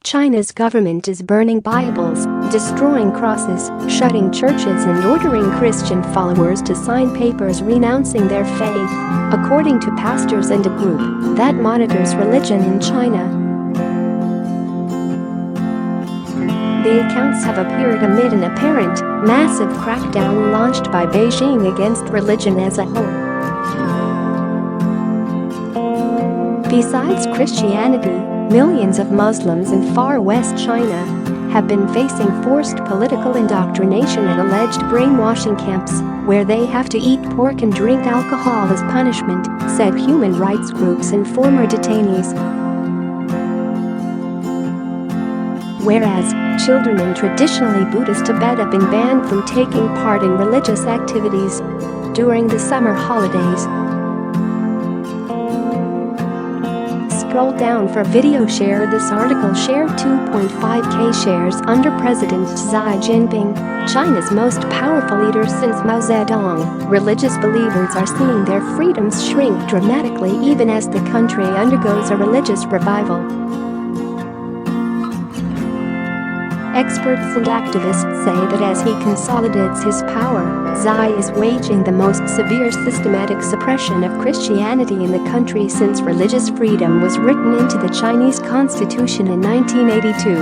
China's government is burning Bibles, destroying crosses, shutting churches and ordering Christian followers to sign papers renouncing their faith, according to pastors and a group that monitors religion in China. The accounts have appeared amid an apparent, massive crackdown launched by Beijing against religion as a whole. Besides Christianity, millions of Muslims in far West China have been facing forced political indoctrination at alleged brainwashing camps, where they have to eat pork and drink alcohol as punishment, said human rights groups and former detainees. Whereas children in traditionally Buddhist Tibet have been banned from taking part in religious activities during the summer holidays. Scroll down for video. Share this article. Share 2.5k shares under President Xi Jinping, China's most powerful leader since Mao Zedong. Religious believers are seeing their freedoms shrink dramatically even as the country undergoes a religious revival. Experts and activists say that as he consolidates his power, Xi is waging the most severe systematic suppression of Christianity in the country since religious freedom was written into the Chinese constitution in 1982.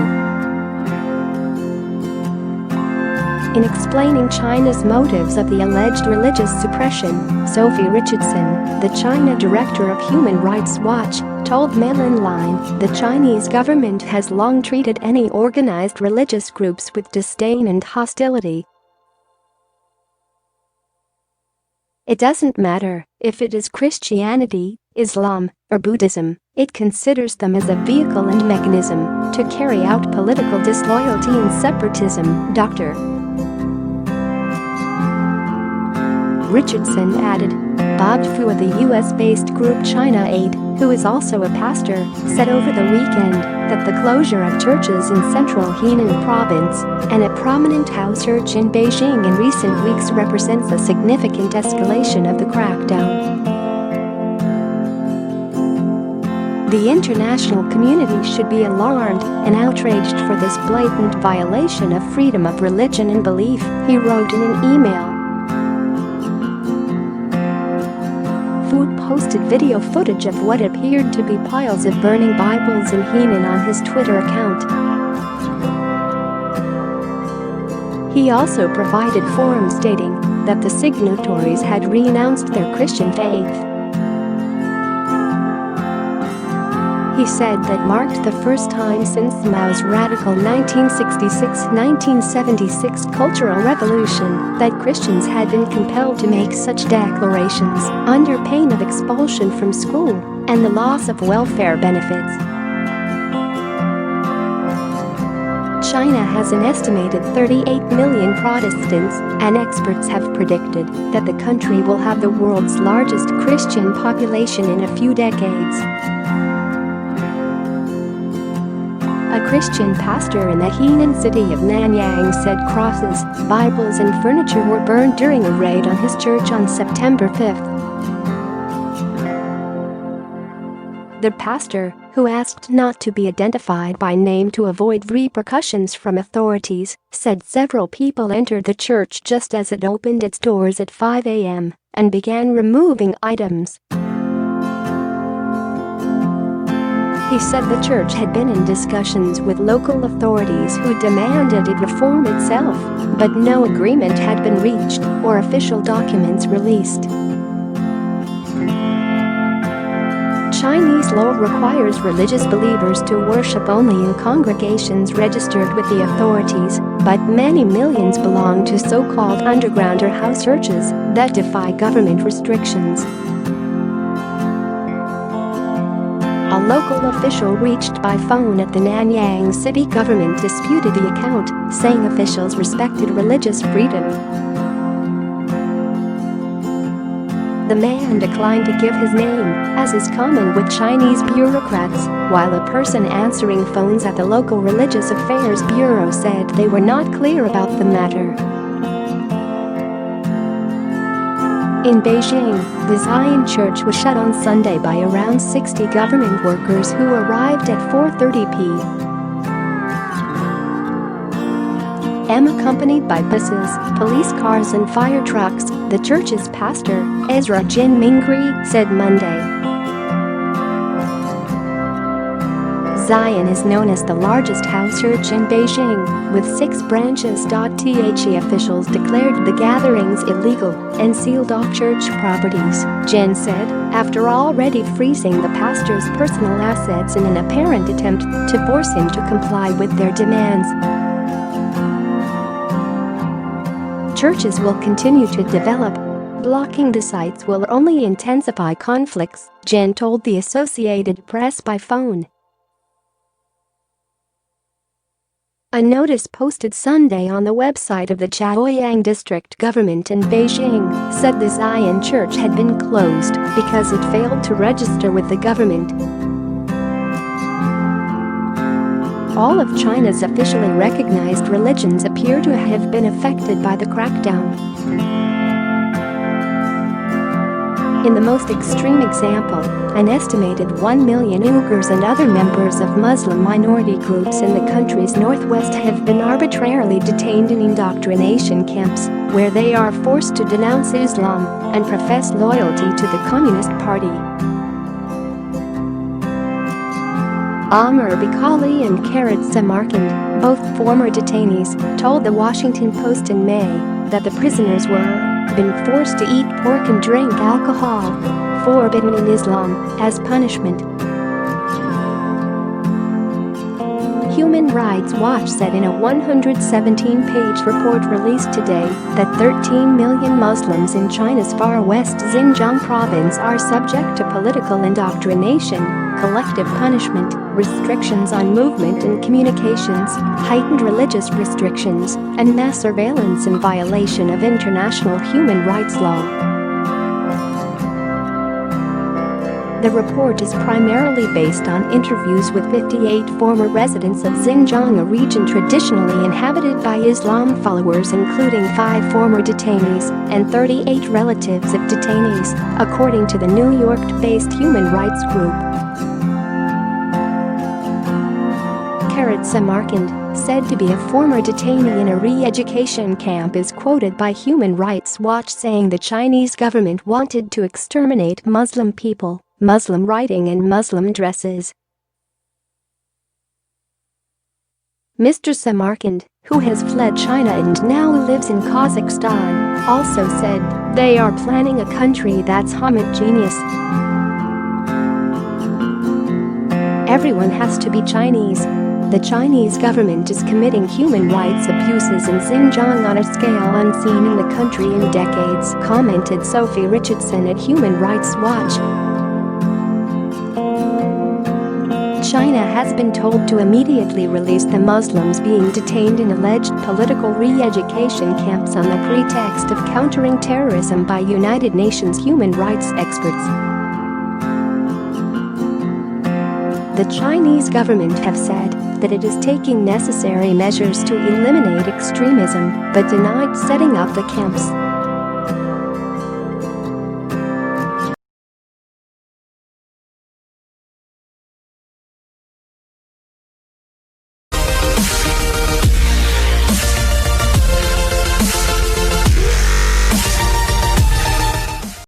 In explaining China's motives of the alleged religious suppression, Sophie Richardson, the China director of Human Rights Watch, told Mainland Line the Chinese government has long treated any organized religious groups with disdain and hostility. It doesn't matter if it is Christianity, Islam, or Buddhism, it considers them as a vehicle and mechanism to carry out political disloyalty and separatism, Dr. Richardson added. Bob Fu of the US-based group China Aid, who is also a pastor, said over the weekend that the closure of churches in central Henan province and a prominent house church in Beijing in recent weeks represents a significant escalation of the crackdown. The international community should be alarmed and outraged for this blatant violation of freedom of religion and belief, he wrote in an email. Fu posted video footage of what appeared to be piles of burning Bibles in Henan on his Twitter account. He also provided forms stating that the signatories had renounced their Christian faith. He said that marked the first time since Mao's radical 1966-1976 cultural revolution that Christians had been compelled to make such declarations under pain of expulsion from school and the loss of welfare benefits. China has an estimated 38 million Protestants, and experts have predicted that the country will have the world's largest Christian population in a few decades. A Christian pastor in the Henan city of Nanyang said crosses, Bibles and furniture were burned during a raid on his church on September 5. The pastor, who asked not to be identified by name to avoid repercussions from authorities, said several people entered the church just as it opened its doors at 5 a.m. and began removing items. He said the church had been in discussions with local authorities who demanded it reform itself, but no agreement had been reached or official documents released. Chinese law requires religious believers to worship only in congregations registered with the authorities, but many millions belong to so-called underground or house churches that defy government restrictions. A local official reached by phone at the Nanyang city government disputed the account, saying officials respected religious freedom. The man declined to give his name, as is common with Chinese bureaucrats, while a person answering phones at the local Religious Affairs Bureau said they were not clear about the matter. In Beijing, the Zion Church was shut on Sunday by around 60 government workers who arrived at 4:30 p.m. accompanied by buses, police cars and fire trucks, the church's pastor, Ezra Jin Mingri, said Monday. Zion is known as the largest house church in Beijing, with 6 branches. The officials declared the gatherings illegal and sealed off church properties, Jin said, after already freezing the pastor's personal assets in an apparent attempt to force him to comply with their demands. Churches will continue to develop. Blocking the sites will only intensify conflicts, Jin told the Associated Press by phone. A notice posted Sunday on the website of the Chaoyang district government in Beijing said the Zion church had been closed because it failed to register with the government. All of China's officially recognized religions appear to have been affected by the crackdown. In the most extreme example, an estimated 1 million Uyghurs and other members of Muslim minority groups in the country's northwest have been arbitrarily detained in indoctrination camps, where they are forced to denounce Islam and profess loyalty to the Communist Party. Amr Bikali and Karat Samarkand, both former detainees, told the Washington Post in May that the prisoners were been forced to eat pork and drink alcohol, forbidden in Islam, as punishment. Human Rights Watch said in a 117-page report released today that 13 million Muslims in China's far west Xinjiang province are subject to political indoctrination, collective punishment, restrictions on movement and communications, heightened religious restrictions, and mass surveillance in violation of international human rights law. The report is primarily based on interviews with 58 former residents of Xinjiang, a region traditionally inhabited by Islam followers, including 5 former detainees and 38 relatives of detainees, according to the New York-based human rights group. Karat Samarkand, said to be a former detainee in a re-education camp, is quoted by Human Rights Watch saying the Chinese government wanted to exterminate Muslim people, Muslim writing and Muslim dresses. Mr. Samarkand, who has fled China and now lives in Kazakhstan, also said, "They are planning a country that's homogeneous. Everyone has to be Chinese. The Chinese government is committing human rights abuses in Xinjiang on a scale unseen in the country in decades," commented Sophie Richardson at Human Rights Watch. China has been told to immediately release the Muslims being detained in alleged political re-education camps on the pretext of countering terrorism by United Nations human rights experts. The Chinese government have said that it is taking necessary measures to eliminate extremism, but denied setting up the camps.